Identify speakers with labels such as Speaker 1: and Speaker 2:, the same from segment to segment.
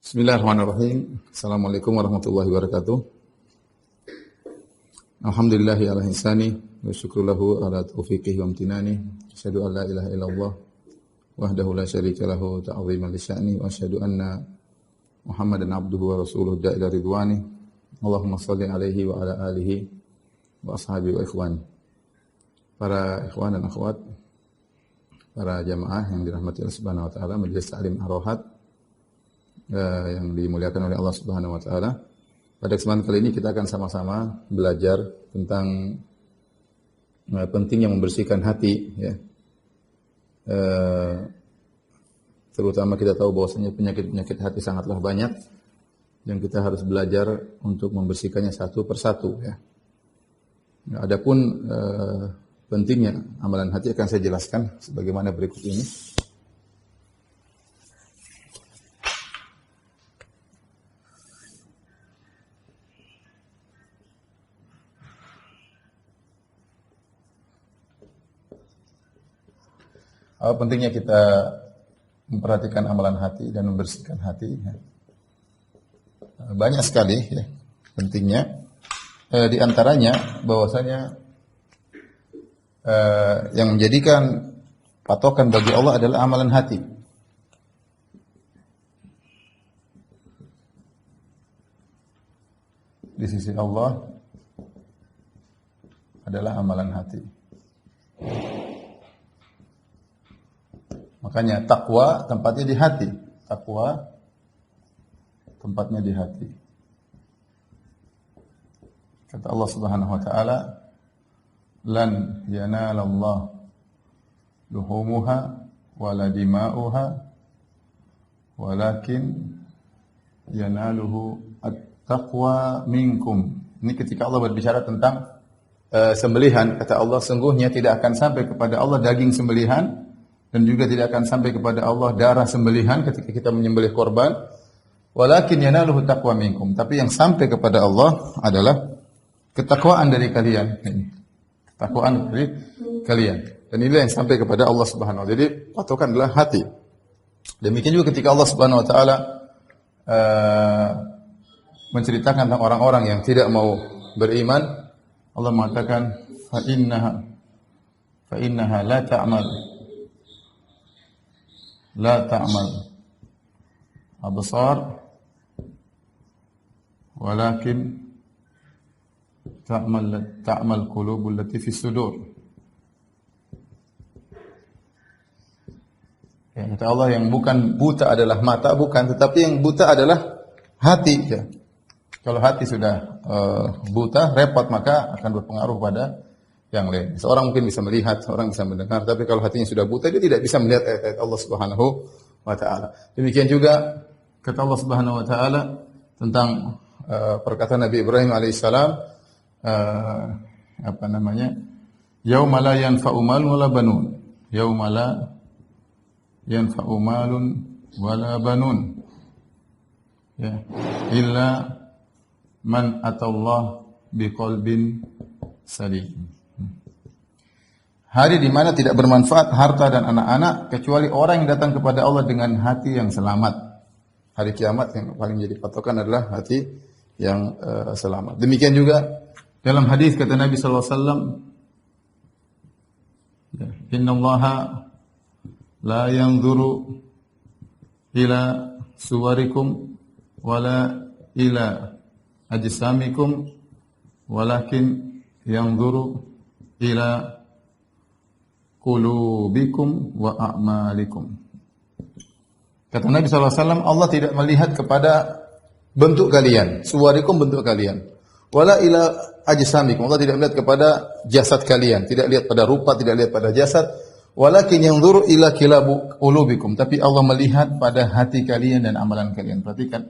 Speaker 1: Bismillahirrahmanirrahim. Assalamualaikum warahmatullahi wabarakatuh. Alhamdulillahi ala ihsani wa syukru lahu ala taufiqihi wa amtinani. Asyhadu an la ilaha illallah wahdahu la syarika lahu ta'ziman li sya'ni wa asyhadu anna Muhammadan abduhu wa rasuluhu da'ila ridwani. Allahumma shalli alaihi wa ala alihi wa ashabihi wa ikhwani. Para ikhwan dan akhwat, para jamaah yang dirahmati Allah Subhanahu wa taala, Majelis Ta'lim Ar-Rohat yang dimuliakan oleh Allah Subhanahu wa taala. Pada kesempatan kali ini kita akan sama-sama belajar tentang pentingnya membersihkan hati, ya. Terutama kita tahu bahwasanya penyakit-penyakit hati sangatlah banyak yang kita harus belajar untuk membersihkannya satu persatu, ya. Adapun pentingnya amalan hati akan saya jelaskan sebagaimana berikut ini. Pentingnya kita memperhatikan amalan hati dan membersihkan hati, ya. Banyak sekali, ya, pentingnya. Di antaranya bahwasanya yang menjadikan patokan bagi Allah adalah amalan hati. Di sisi Allah adalah amalan hati. Makanya takwa tempatnya di hati. Takwa tempatnya di hati. Kata Allah Subhanahu wa taala, "Lan yanalallah luhumuha wala dima'uha walakin yanaluhu at-taqwa minkum." Ini ketika Allah berbicara tentang sembelihan, kata Allah, sungguhnya tidak akan sampai kepada Allah daging sembelihan dan juga tidak akan sampai kepada Allah darah sembelihan ketika kita menyembelih korban. Walakin yanaluhu taqwa minkum. Tapi yang sampai kepada Allah adalah ketakwaan dari kalian. Ketakwaan dari kalian. Dan inilah yang sampai kepada Allah Subhanahu wa taala. Jadi patokan adalah hati. Demikian juga ketika Allah Subhanahu wa taala menceritakan tentang orang-orang yang tidak mau beriman, Allah mengatakan fa innaha la ta'mal absar walakin ta'mal qulubul lati fis sudur. Ya, kata Allah, yang bukan buta adalah mata, bukan, tetapi yang buta adalah hati, ya. Kalau hati sudah buta, repot, maka akan berpengaruh pada yang lain. Seorang mungkin bisa melihat, seorang bisa mendengar, tapi kalau hatinya sudah buta, dia tidak bisa melihat ayat-ayat Allah Subhanahu wa taala. Demikian juga kata Allah Subhanahu wa taala tentang perkataan Nabi Ibrahim alaihissalam, yauma la yanfa'u malun wala banun. Yauma la yanfa'u malun wala banun. Ya, illa man atallah biqalbin salim. Hari di mana tidak bermanfaat harta dan anak-anak kecuali orang yang datang kepada Allah dengan hati yang selamat. Hari kiamat yang paling menjadi patokan adalah hati yang selamat. Demikian juga dalam hadis kata Nabi sallallahu alaihi wasallam, "Innallaha la yanzuru ila suwarikum wala ila ajsamikum walakin yanzuru ila qulubikum wa a'malikum." Kata Nabi SAW, Allah tidak melihat kepada bentuk kalian, suwarikum bentuk kalian, wala ila ajsamikum, Allah tidak melihat kepada jasad kalian, tidak lihat pada rupa, tidak lihat pada jasad, walakin yanzuru ila qulubikum, tapi Allah melihat pada hati kalian dan amalan kalian. Perhatikan.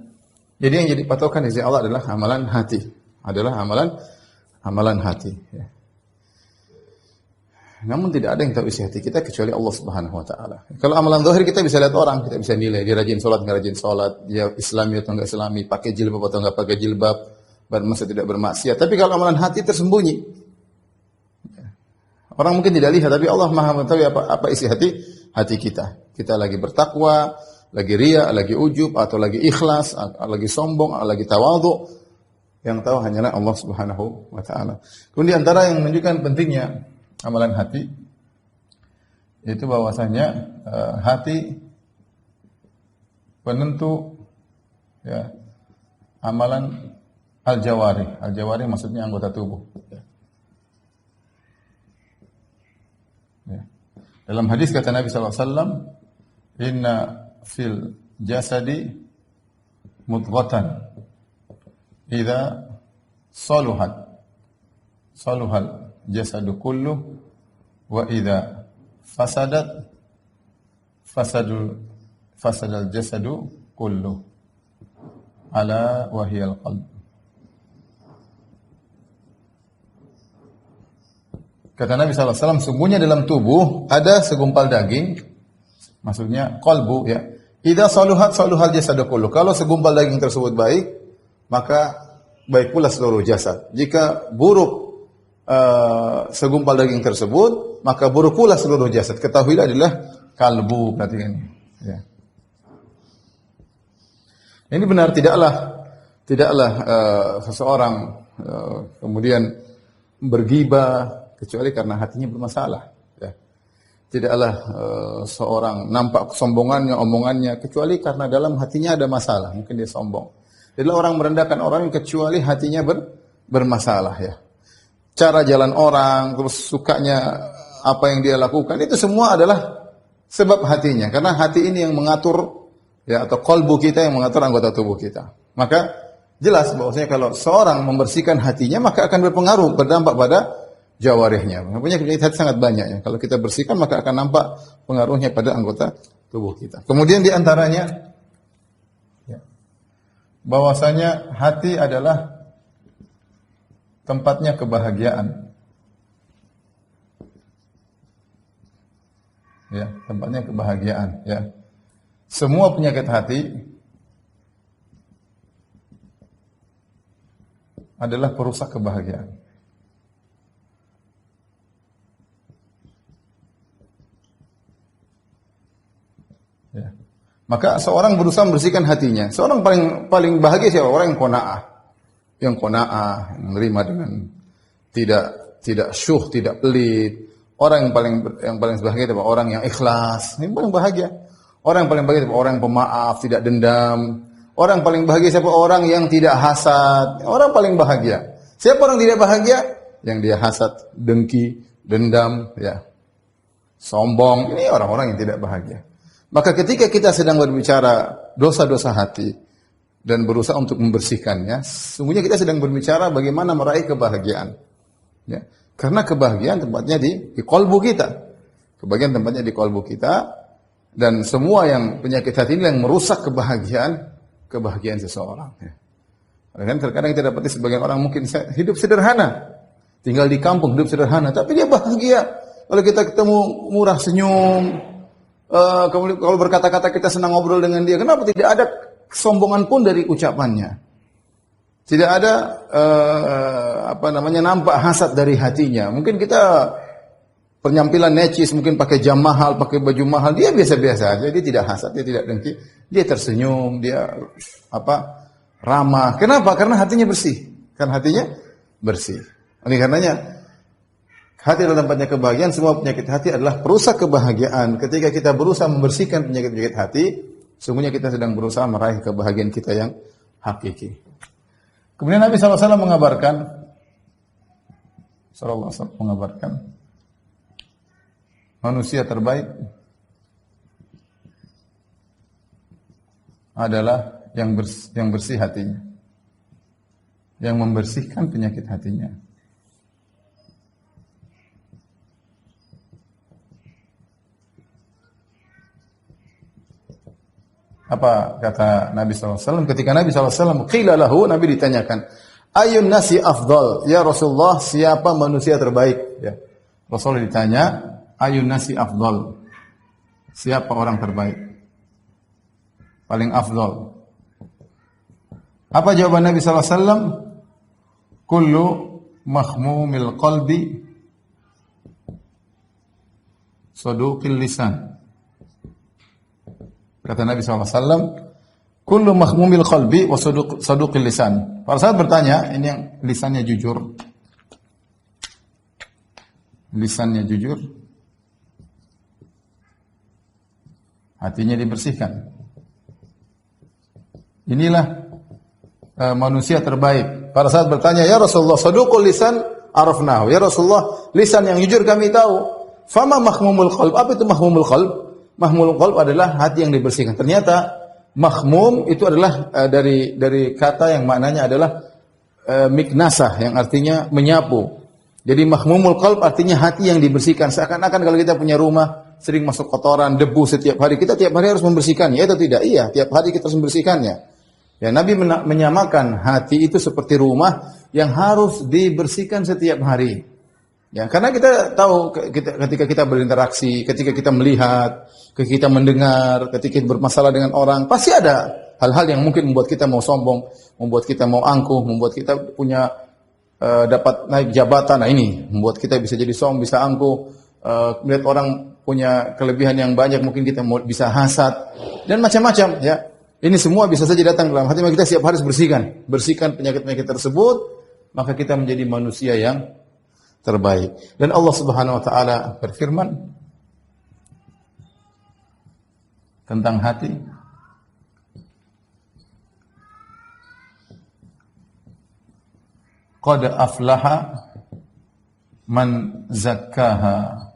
Speaker 1: Jadi yang jadi patokan di sisi Allah adalah amalan hati, adalah amalan hati, ya. Namun tidak ada yang tahu isi hati kita kecuali Allah Subhanahu wa taala. Kalau amalan zahir kita bisa lihat orang, kita bisa nilai dia rajin salat enggak rajin salat, dia Islami atau enggak Islami, pakai jilbab atau enggak pakai jilbab, bermaksud tidak bermaksiat. Tapi kalau amalan hati tersembunyi. Orang mungkin tidak lihat, tapi Allah Maha mengetahui apa isi hati kita. Kita lagi bertakwa, lagi riya, lagi ujub, atau lagi ikhlas, atau lagi sombong, atau lagi tawadhu. Yang tahu hanyalah Allah Subhanahu wa taala. Kemudian antara yang menunjukkan pentingnya amalan hati yaitu bahwasanya hati penentu ya amalan al-jawarih. Al-jawarih maksudnya anggota tubuh. Ya. Dalam hadis kata Nabi sallallahu alaihi wasallam, "Inna fil jasadi mudghatan idza saluhal jasadu kullu wa idza fasadal jasadu kullu ala wa hiyal qalb." Kata Nabi sallallahu alaihi wasallam, sungguhnya dalam tubuh ada segumpal daging, maksudnya qalbu ya. Idza saluhal jasadu kullu. Kalau segumpal daging tersebut baik, maka baik pula seluruh jasad. Jika buruk segumpal daging tersebut, maka buruk pula seluruh jasad. Ketahuilah adalah kalbu, perhatikan ini. Ya. Ini benar tidaklah seseorang kemudian bergibah kecuali karena hatinya bermasalah. Ya. Tidaklah seorang nampak kesombongannya, omongannya kecuali karena dalam hatinya ada masalah. Mungkin dia sombong. Tidaklah orang merendahkan orang kecuali hatinya bermasalah ya. Cara jalan orang, terus sukanya apa yang dia lakukan, itu semua adalah sebab hatinya. Karena hati ini yang mengatur, ya, atau qalbu kita yang mengatur anggota tubuh kita. Maka jelas bahwasanya kalau seorang membersihkan hatinya, maka akan berpengaruh, berdampak pada jawarihnya. Penyakit hati sangat banyak ya. Kalau kita bersihkan, maka akan nampak pengaruhnya pada anggota tubuh kita. Kemudian di antaranya, bahwasanya hati adalah tempatnya kebahagiaan. Ya, tempatnya kebahagiaan, ya. Semua penyakit hati adalah perusak kebahagiaan. Ya. Maka seorang berusaha membersihkan hatinya. Seorang paling bahagia siapa? Orang yang qanaah. Yang qanaah, menerima dengan tidak syuh, tidak pelit. Orang yang paling bahagia adalah orang yang ikhlas. Ini paling bahagia. Orang yang paling bahagia adalah orang yang pemaaf, tidak dendam. Orang yang paling bahagia siapa? Orang yang tidak hasad. Orang paling bahagia. Siapa orang tidak bahagia? Yang dia hasad, dengki, dendam, ya. Sombong. Ini orang-orang yang tidak bahagia. Maka ketika kita sedang berbicara dosa-dosa hati dan berusaha untuk membersihkannya, sesungguhnya kita sedang berbicara bagaimana meraih kebahagiaan. Ya. Karena kebahagiaan tempatnya di qalbu kita. Kebahagiaan tempatnya di qalbu kita, dan semua yang penyakit hati ini yang merusak kebahagiaan seseorang. Ya. Terkadang kita dapati sebagian orang mungkin hidup sederhana, tinggal di kampung, hidup sederhana, tapi dia bahagia. Kalau kita ketemu murah senyum, kalau berkata-kata kita senang ngobrol dengan dia, kenapa tidak ada kesombongan pun dari ucapannya? Tidak ada nampak hasad dari hatinya. Mungkin kita penampilan necis, mungkin pakai jam mahal, pakai baju mahal, dia biasa-biasa aja, dia tidak hasad, dia tidak dengki, dia tersenyum, dia ramah. Kenapa? Karena hatinya bersih. Karena hatinya bersih. Oleh karenanya hati adalah tempatnya kebahagiaan. Semua penyakit hati adalah perusak kebahagiaan. Ketika kita berusaha membersihkan penyakit-penyakit hati, sesungguhnya kita sedang berusaha meraih kebahagiaan kita yang hakiki. Kemudian Nabi SAW mengabarkan, manusia terbaik adalah yang bersih hatinya, yang membersihkan penyakit hatinya. Apa kata Nabi SAW? Ketika Nabi SAW qila lahu, Nabi ditanyakan, ayun nasi afdal? Ya Rasulullah, siapa manusia terbaik? Ya. Rasul ditanya, ayun nasi afdal? Siapa orang terbaik? Paling afdal. Apa jawaban Nabi SAW? Kullu mahmumil qalbi saduqil lisan. Kata Nabi SAW, kullu mahmumil qalbi wa saduqil lisan. Para sahabat bertanya, ini yang lisannya jujur. Lisannya jujur. Hatinya dibersihkan. Inilah manusia terbaik. Para sahabat bertanya, ya Rasulullah, saduqul lisan arafnahu. Ya Rasulullah, lisan yang jujur kami tahu. Fama mahmumul qalb? Apa itu mahmumul qalb? Mahmumul qalb adalah hati yang dibersihkan. Ternyata mahmum itu adalah dari kata yang maknanya adalah miknasah, yang artinya menyapu. Jadi mahmumul qalb artinya hati yang dibersihkan. Seakan-akan kalau kita punya rumah sering masuk kotoran, debu setiap hari, kita tiap hari harus membersihkannya. Itu tidak? Iya, tiap hari kita harus membersihkannya. Ya, Nabi menyamakan hati itu seperti rumah yang harus dibersihkan setiap hari. Ya, karena kita tahu ketika kita berinteraksi, ketika kita melihat, ketika kita mendengar, ketika kita bermasalah dengan orang, pasti ada hal-hal yang mungkin membuat kita mau sombong, membuat kita mau angkuh, membuat kita punya dapat naik jabatan. Nah, ini membuat kita bisa jadi sombong, bisa angkuh, melihat orang punya kelebihan yang banyak, mungkin kita bisa hasad dan macam-macam. Ya, ini semua bisa saja datang dalam hati. Kita setiap hari harus bersihkan penyakit-penyakit tersebut, maka kita menjadi manusia yang terbaik. Dan Allah Subhanahu wa taala berfirman tentang hati, qad aflaha man zakkaha.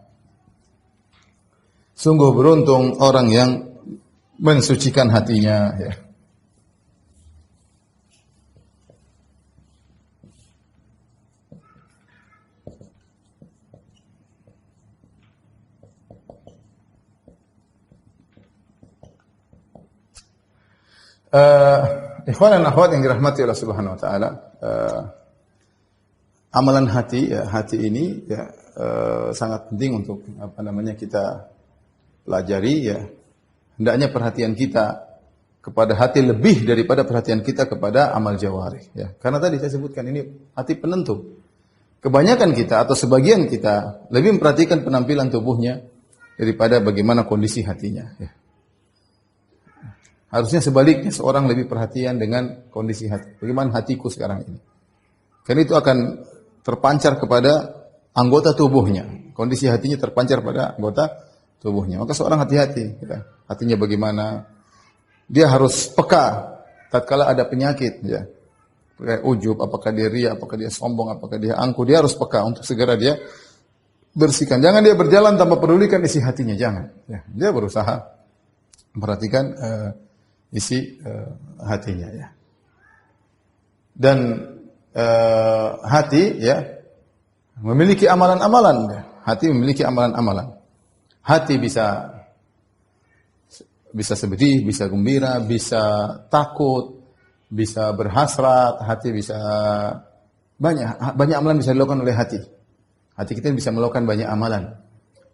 Speaker 1: Sungguh beruntung orang yang mensucikan hatinya, ya. Ikhwan dan akhwat yang dirahmati Allah Subhanahu wa taala, amalan hati, ya, hati ini ya sangat penting untuk kita pelajari, ya. Hendaknya perhatian kita kepada hati lebih daripada perhatian kita kepada amal jawarih, ya. Karena tadi saya sebutkan ini hati penentu. Kebanyakan kita atau sebagian kita lebih memperhatikan penampilan tubuhnya daripada bagaimana kondisi hatinya, ya. Harusnya sebaliknya, seorang lebih perhatian dengan kondisi hati. Bagaimana hatiku sekarang ini? Karena itu akan terpancar kepada anggota tubuhnya. Kondisi hatinya terpancar pada anggota tubuhnya. Maka seorang hati-hati, ya. Hatinya bagaimana? Dia harus peka tatkala ada penyakit, ya. Kayak ujub, apakah dia ria, apakah dia sombong, apakah dia angkuh. Dia harus peka untuk segera dia bersihkan. Jangan dia berjalan tanpa pedulikan isi hatinya, jangan. Ya. Dia berusaha memperhatikan isi hatinya, ya. Dan hati, ya, memiliki amalan-amalan, ya. Hati memiliki amalan-amalan. Hati bisa sedih, bisa gembira, bisa takut, bisa berhasrat. Hati bisa banyak amalan bisa dilakukan oleh hati. Hati kita bisa melakukan banyak amalan.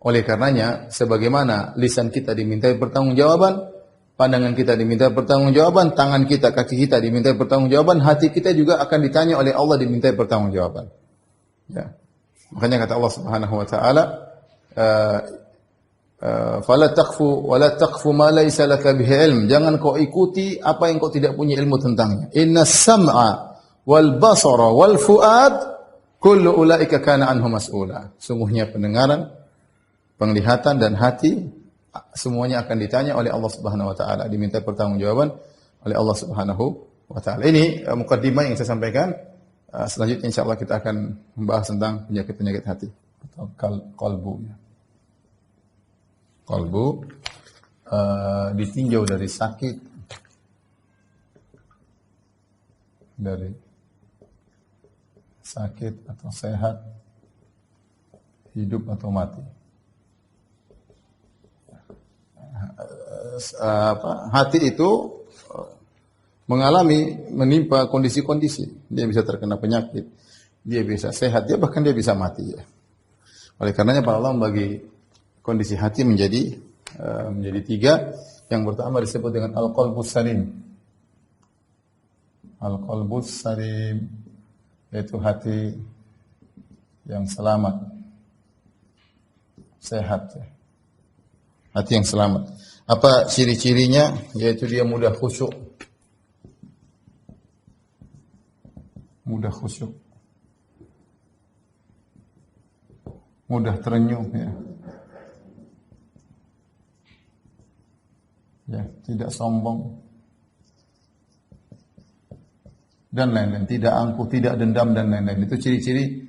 Speaker 1: Oleh karenanya, sebagaimana lisan kita dimintai pertanggungjawaban, pandangan kita diminta pertanggungjawaban, tangan kita, kaki kita diminta pertanggungjawaban, hati kita juga akan ditanya oleh Allah diminta pertanggungjawaban. Ya. Makanya kata Allah Subhanahu wa taala, fala taqfu wa la taqfu ma laysa laka bihi ilm. Jangan kau ikuti apa yang kau tidak punya ilmu tentangnya. Innas sam'a wal basara wal fuad kullu ulaika kana anhu mas'ula. Sungguhnya pendengaran, penglihatan dan hati semuanya akan ditanya oleh Allah Subhanahu wa taala, diminta pertanggungjawaban oleh Allah Subhanahu wa taala. Ini mukadimah yang saya sampaikan. Selanjutnya insyaallah kita akan membahas tentang penyakit-penyakit hati atau qalbu. Qalbu ditinjau dari sakit, dari sakit atau sehat, hidup atau mati. Hati itu menimpa kondisi-kondisi. Dia bisa terkena penyakit, dia bisa sehat, bahkan dia bisa mati, ya. Oleh karenanya para ulama membagi kondisi hati menjadi tiga. Yang pertama disebut dengan al-qalbus salim. Al-qalbus salim yaitu hati yang selamat, sehat, ya. Hati yang selamat. Apa ciri-cirinya? Yaitu dia mudah khusyuk. Mudah khusyuk. Mudah terenyuh ya. Ya, tidak sombong. Dan lain-lain, tidak angkuh, tidak dendam dan lain-lain. Itu ciri-ciri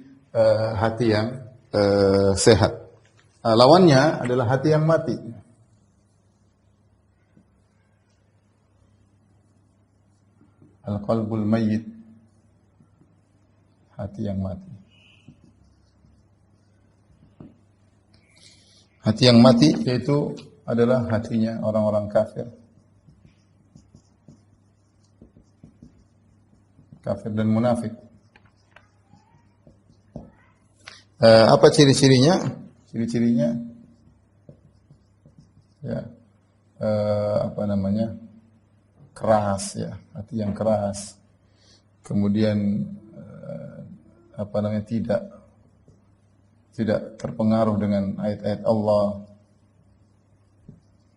Speaker 1: hati yang sehat. Lawannya adalah hati yang mati. Al-qalbul mayyit. Hati yang mati. Hati yang mati yaitu adalah hatinya orang-orang kafir. Kafir dan munafik. Apa ciri-cirinya? Ciri-cirinya ya apa namanya? Keras ya, hati yang keras. Kemudian apa namanya? Tidak terpengaruh dengan ayat-ayat Allah,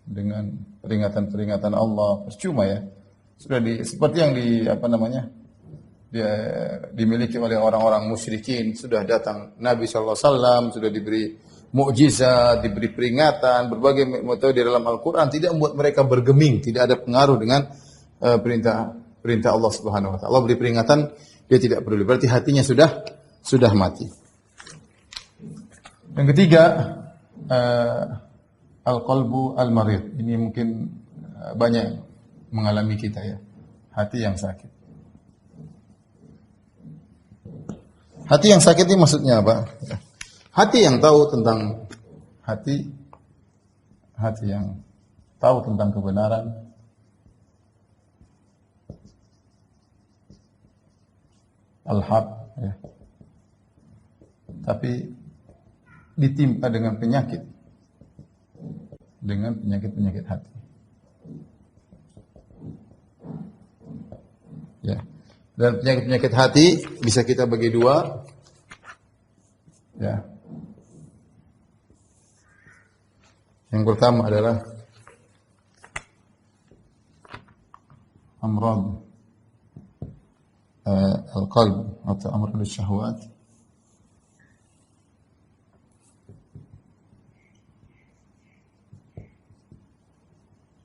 Speaker 1: dengan peringatan-peringatan Allah. Percuma ya. Sudah seperti yang dimiliki oleh orang-orang musyrikin. Sudah datang Nabi SAW, sudah diberi mukjizat, diberi peringatan, berbagai metode di dalam Al-Quran, tidak membuat mereka bergeming, tidak ada pengaruh dengan perintah Allah Subhanahu Wa Taala. Allah beri peringatan, dia tidak peduli. Berarti hatinya sudah mati. Yang ketiga, al-qalbu al-marid. Ini mungkin banyak mengalami kita ya, hati yang sakit. Hati yang sakit ini maksudnya apa? Hati yang tahu tentang hati yang tahu tentang kebenaran, al-haq, ya. Tapi ditimpa dengan penyakit hati. Ya. Dan penyakit hati bisa kita bagi dua. Ya. Yang pertama adalah amrad al-qalb atau amrad al-syahwat.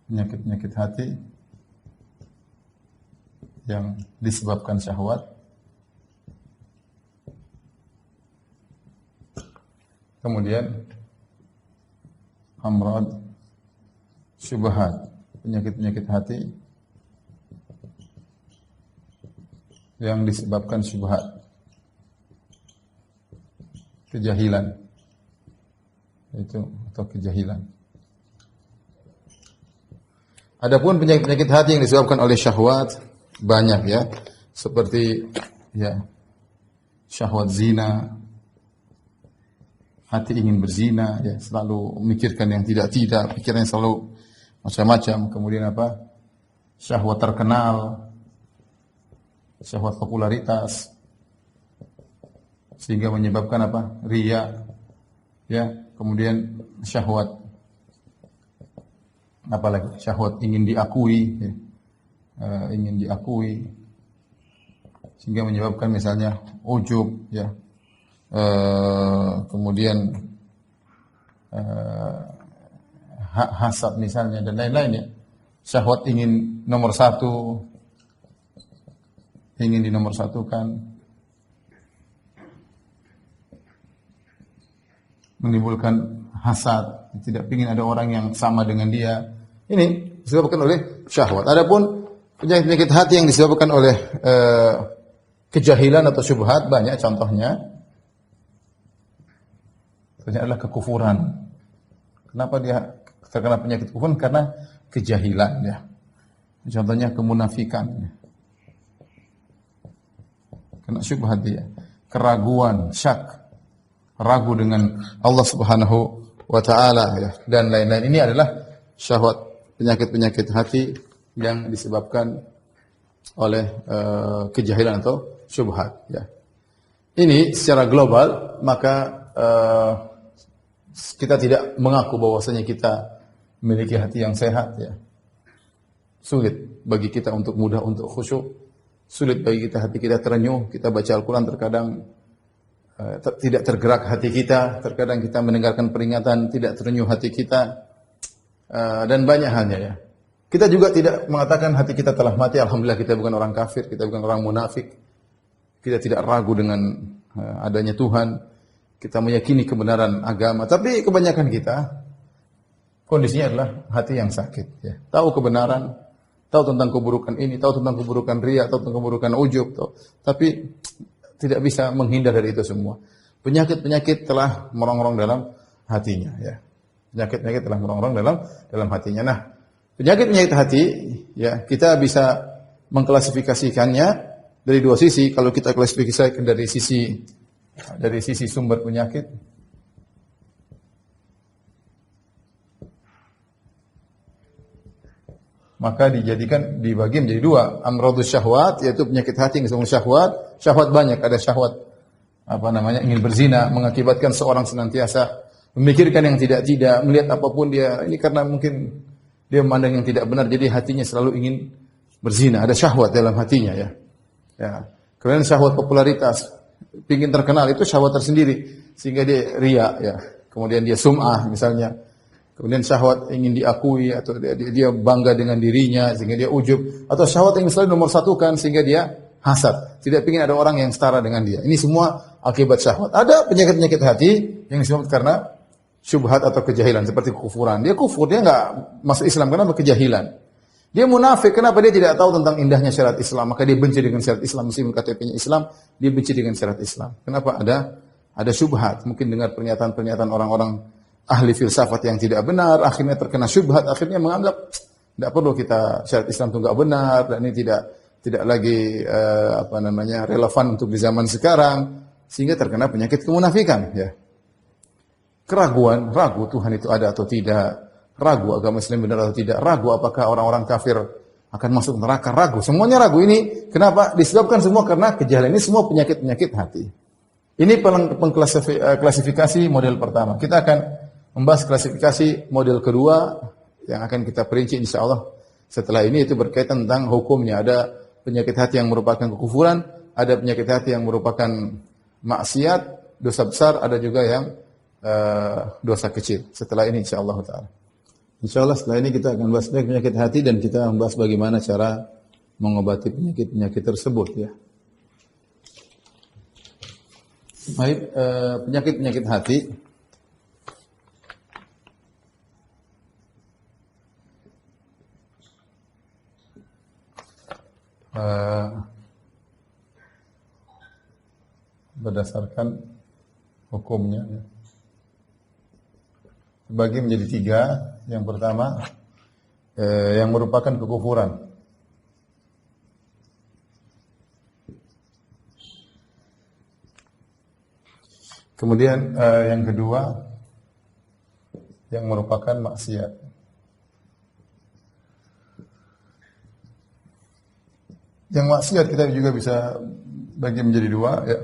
Speaker 1: Penyakit hati yang disebabkan syahwat. Kemudian amrad syubhat, penyakit hati yang disebabkan syubhat, kejahilan, itu atau kejahilan. Adapun penyakit hati yang disebabkan oleh syahwat banyak ya, seperti ya syahwat zina, hati ingin berzina, ya selalu memikirkan yang tidak, pikirannya selalu macam-macam. Kemudian apa? Syahwat terkenal, syahwat popularitas, sehingga menyebabkan apa? Riya, ya. Kemudian syahwat apalagi? Syahwat ingin diakui, ya. Ingin diakui, sehingga menyebabkan misalnya ujub, ya. Kemudian hasad misalnya dan lain-lain ya. Syahwat ingin nomor satu, ingin dinomorsatukan, menimbulkan hasad, tidak ingin ada orang yang sama dengan dia. Ini disebabkan oleh syahwat. Adapun penyakit hati yang disebabkan oleh kejahilan atau syubhat banyak contohnya. Ini adalah kekufuran. Kenapa dia terkena penyakit kekufuran? Karena kejahilan ya. Contohnya kemunafikan. Kena syubhat dia. Keraguan, syak. Ragu dengan Allah Subhanahu wa taala ya, dan lain-lain. Ini adalah syahwat, penyakit hati yang disebabkan oleh kejahilan atau syubhat ya. Ini secara global, maka kita tidak mengaku bahwasanya kita memiliki hati yang sehat ya. Sulit bagi kita untuk mudah untuk khusyuk. Sulit bagi kita hati kita terenyuh. Kita baca Al-Quran terkadang tidak tergerak hati kita. Terkadang kita mendengarkan peringatan tidak terenyuh hati kita. Dan banyak halnya ya. Kita juga tidak mengatakan hati kita telah mati. Alhamdulillah kita bukan orang kafir. Kita bukan orang munafik. Kita tidak ragu dengan adanya Tuhan. Kita meyakini kebenaran agama. Tapi kebanyakan kita kondisinya adalah hati yang sakit. Ya. Tahu kebenaran, tahu tentang keburukan ini, tahu tentang keburukan riya, tahu tentang keburukan ujub, tapi tidak bisa menghindar dari itu semua. Penyakit-penyakit telah merongrong dalam hatinya. Ya. Penyakit-penyakit telah merongrong dalam hatinya. Nah, penyakit-penyakit hati, ya kita bisa mengklasifikasikannya dari dua sisi. Kalau kita klasifikasikan dari sisi sumber penyakit, maka dibagi menjadi dua. Amradus syahwat, yaitu penyakit hati yang disebut syahwat. Syahwat banyak, ada syahwat ingin berzina, mengakibatkan seorang senantiasa memikirkan yang tidak-tidak, melihat apapun dia, ini karena mungkin dia memandang yang tidak benar, jadi hatinya selalu ingin berzina. Ada syahwat dalam hatinya ya. Ya. Kemudian syahwat popularitas, ingin terkenal, itu syahwat tersendiri, sehingga dia riya ya. Kemudian dia sum'ah misalnya. Kemudian syahwat ingin diakui atau dia bangga dengan dirinya sehingga dia ujub, atau syahwat yang selalu nomor satukan sehingga dia hasad, tidak ingin ada orang yang setara dengan dia. Ini semua akibat syahwat. Ada penyakit-penyakit hati yang disebabkan karena syubhat atau kejahilan seperti kekufuran. Dia kufur, dia enggak masuk Islam karena kejahilan. Dia munafik, kenapa dia tidak tahu tentang indahnya syariat Islam, maka dia benci dengan syariat Islam, meskipun KTP-nya Islam, dia benci dengan syariat Islam. Kenapa? Ada syubhat, mungkin dengar pernyataan-pernyataan orang-orang ahli filsafat yang tidak benar, akhirnya terkena syubhat, akhirnya menganggap tidak perlu kita syariat Islam itu enggak benar dan ini tidak lagi relevan untuk di zaman sekarang, sehingga terkena penyakit kemunafikan ya. Keraguan, ragu Tuhan itu ada atau tidak, ragu agama Islam benar atau tidak, ragu apakah orang-orang kafir akan masuk neraka, ragu, semuanya ragu. Ini kenapa? Disebabkan semua karena kejahilan. Ini semua penyakit-penyakit hati. Ini klasifikasi model pertama. Kita akan membahas klasifikasi model kedua yang akan kita perinci insyaallah setelah ini, itu berkaitan tentang hukumnya. Ada penyakit hati yang merupakan kekufuran, ada penyakit hati yang merupakan maksiat, dosa besar, ada juga yang dosa kecil. Setelah ini insyaallah taala. Insyaallah setelah ini kita akan bahas penyakit hati dan kita membahas bagaimana cara mengobati penyakit-penyakit tersebut ya. Baik, penyakit-penyakit hati. Berdasarkan hukumnya ya. Dibagi menjadi tiga. Yang pertama yang merupakan kekufuran. Kemudian yang kedua yang merupakan maksiat. Yang maksiat kita juga bisa bagi menjadi dua ya.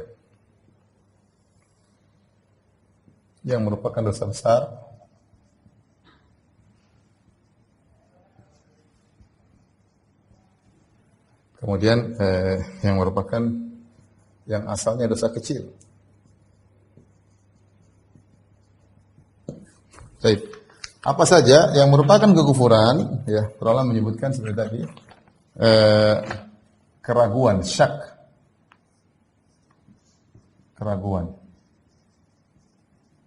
Speaker 1: Yang merupakan dosa besar. Kemudian yang merupakan yang asalnya dosa kecil. Baik. Apa saja yang merupakan kekufuran? Ya, para ulama menyebutkan seperti tadi, keraguan, syak, keraguan.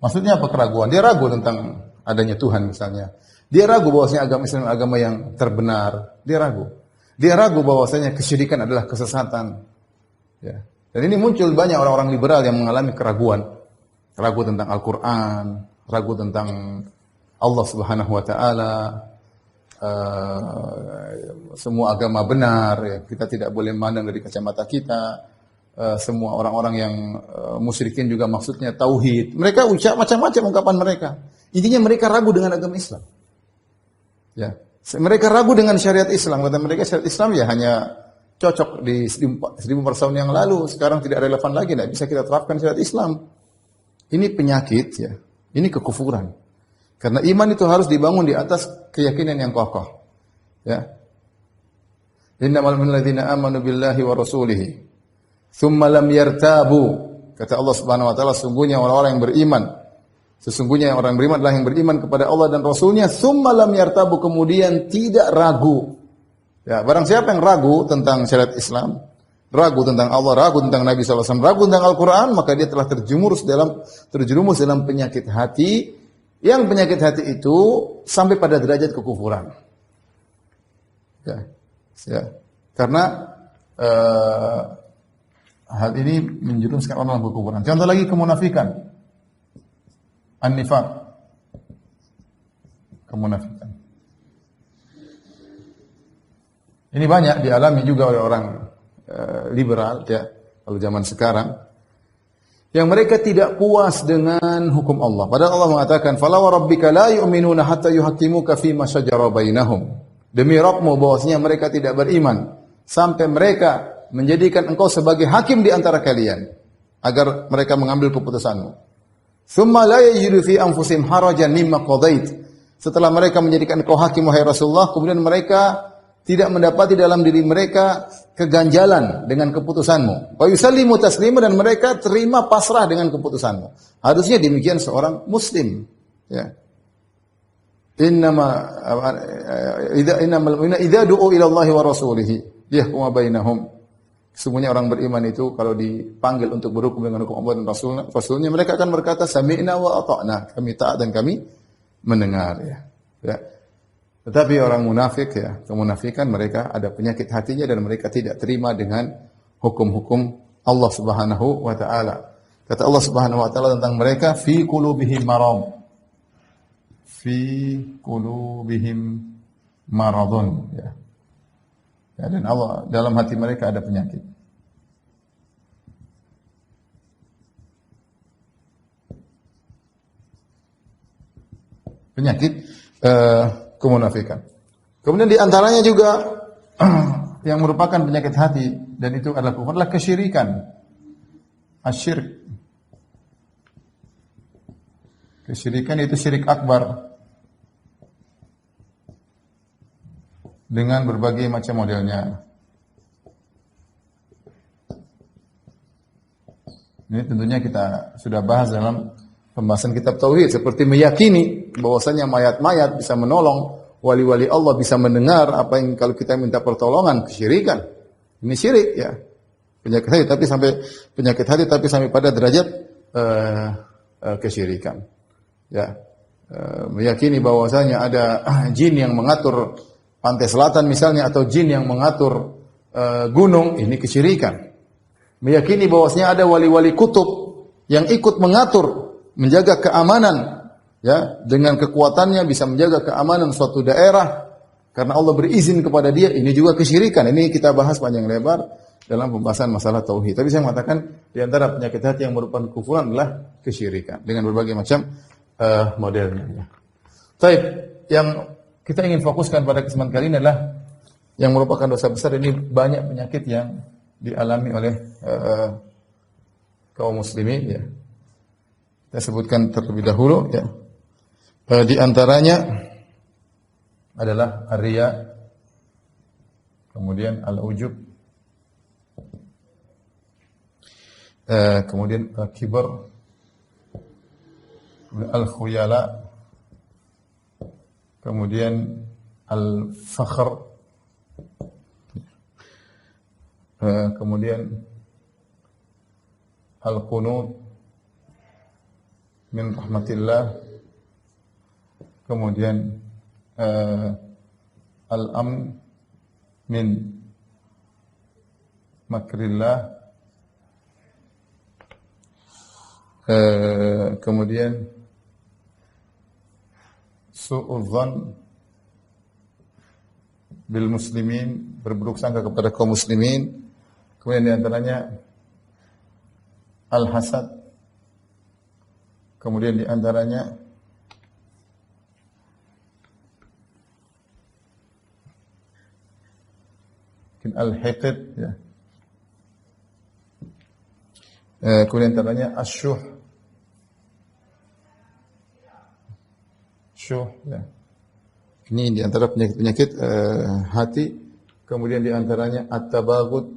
Speaker 1: Maksudnya apa keraguan? Dia ragu tentang adanya Tuhan misalnya. Dia ragu bahwasanya agama Islam agama yang terbenar. Dia ragu. Dia ragu bahwasanya kesyirikan adalah kesesatan. Ya. Dan ini muncul banyak orang-orang liberal yang mengalami keraguan. Ragu tentang Al-Quran, ragu tentang Allah Subhanahu wa taala, semua agama benar, ya. Kita tidak boleh memandang dari kacamata kita. Semua orang-orang yang musyrikin juga maksudnya tauhid. Mereka ucap macam-macam ungkapan mereka. Intinya mereka ragu dengan agama Islam. Ya. Mereka ragu dengan syariat Islam. Kata mereka syariat Islam ya hanya cocok di 1400 tahun yang lalu. Sekarang tidak relevan lagi. Tidak bisa kita terapkan syariat Islam. Ini penyakit ya. Ini kekufuran. Karena iman itu harus dibangun di atas keyakinan yang kokoh. Ya. Innamal mu'minuna alladzina amanu billahi wa rasulihi tsumma lam yartabu. Kata Allah Subhanahu wa taala, sungguhnya orang-orang yang beriman. Sesungguhnya orang beriman adalah yang beriman kepada Allah dan Rasulnya, tsumma lam yartabu, kemudian tidak ragu. Ya, barang siapa yang ragu tentang syariat Islam, ragu tentang Allah, ragu tentang Nabi sallallahu alaihi wasallam, ragu tentang Al-Qur'an, maka dia telah terjerumus dalam penyakit hati, yang penyakit hati itu sampai pada derajat kekufuran. Ya. Ya. Karena hal ini menjerumuskan orang dalam kekufuran. Contoh lagi kemunafikan. An-nifaq. Kemunafikan. Ini banyak dialami juga oleh orang liberal ya, kalau zaman sekarang, yang mereka tidak puas dengan hukum Allah. Padahal Allah mengatakan, "Fala wa rabbika la yu'minuna hatta yuhaqqimuka fi ma shajara bainahum." Demi Rabbmu bahwasanya mereka tidak beriman sampai mereka menjadikan engkau sebagai hakim di antara kalian agar mereka mengambil keputusanmu. Tsumma la yajidu fi anfusihim harajan mimma qadait. Setelah mereka menjadikan engkau hakim wahai Rasulullah, kemudian mereka tidak mendapati dalam diri mereka keganjalan dengan keputusanmu. Wa yusallimu taslima, dan mereka terima pasrah dengan keputusanmu. Harusnya demikian seorang muslim. Ya. Idza du'u ila Allah wa rasulih liyahkuma bainahum. Semuanya orang beriman itu kalau dipanggil untuk berhukum dengan hukum Allah dan Rasulnya, mereka akan berkata sami'na wa ata'na, kami taat dan kami mendengar. Ya. Ya. Tetapi orang munafik, ya, kemunafikan, mereka ada penyakit hatinya dan mereka tidak terima dengan hukum-hukum Allah Subhanahu wa taala. Kata Allah Subhanahu wa taala tentang mereka, fi qulubihim marad. Fi qulubihim maradun, ya. Ya, dan Allah, dalam hati mereka ada penyakit. Penyakit kemunafikan. Kemudian di antaranya juga yang merupakan penyakit hati, dan itu adalah kesyirikan. Asyirk. Kesyirikan itu syirik akbar dengan berbagai macam modelnya. Ini tentunya kita sudah bahas dalam pembahasan kitab tauhid, seperti meyakini bahwasanya mayat-mayat bisa menolong, wali-wali Allah bisa mendengar apa yang kalau kita minta pertolongan, kesyirikan. Ini syirik, ya. Penyakit hati tapi sampai pada derajat kesyirikan. Ya. Meyakini bahwasanya ada jin yang mengatur pantai selatan misalnya, atau jin yang mengatur gunung, ini kesyirikan. Meyakini bahwasanya ada wali-wali kutub yang ikut mengatur, menjaga keamanan, ya, dengan kekuatannya bisa menjaga keamanan suatu daerah karena Allah berizin kepada dia, ini juga kesyirikan. Ini kita bahas panjang lebar dalam pembahasan masalah tauhid. Tapi saya mengatakan di antara penyakit hati yang merupakan kekufuran adalah kesyirikan dengan berbagai macam modelnya. Baik, yang kita ingin fokuskan pada kesempatan kali ini adalah yang merupakan dosa besar. Ini banyak penyakit yang dialami oleh kaum muslimin, ya. Kita sebutkan terlebih dahulu, ya. Di antaranya adalah ar-riya, kemudian al-ujub, kemudian al-kibr, al-khuyala, kemudian al-fakhr, kemudian al-qunut min rahmatillah, kemudian al-amn min makrillah, kemudian su'udzan bil muslimin, berburuk sangka kepada kaum muslimin, kemudian di antaranya al-hasad, kemudian di antaranya al-hiqd, ya. Kemudian di antaranya asyuh, syuh ya. Ini di antara penyakit-penyakit hati. Kemudian di antaranya at-tabaghut.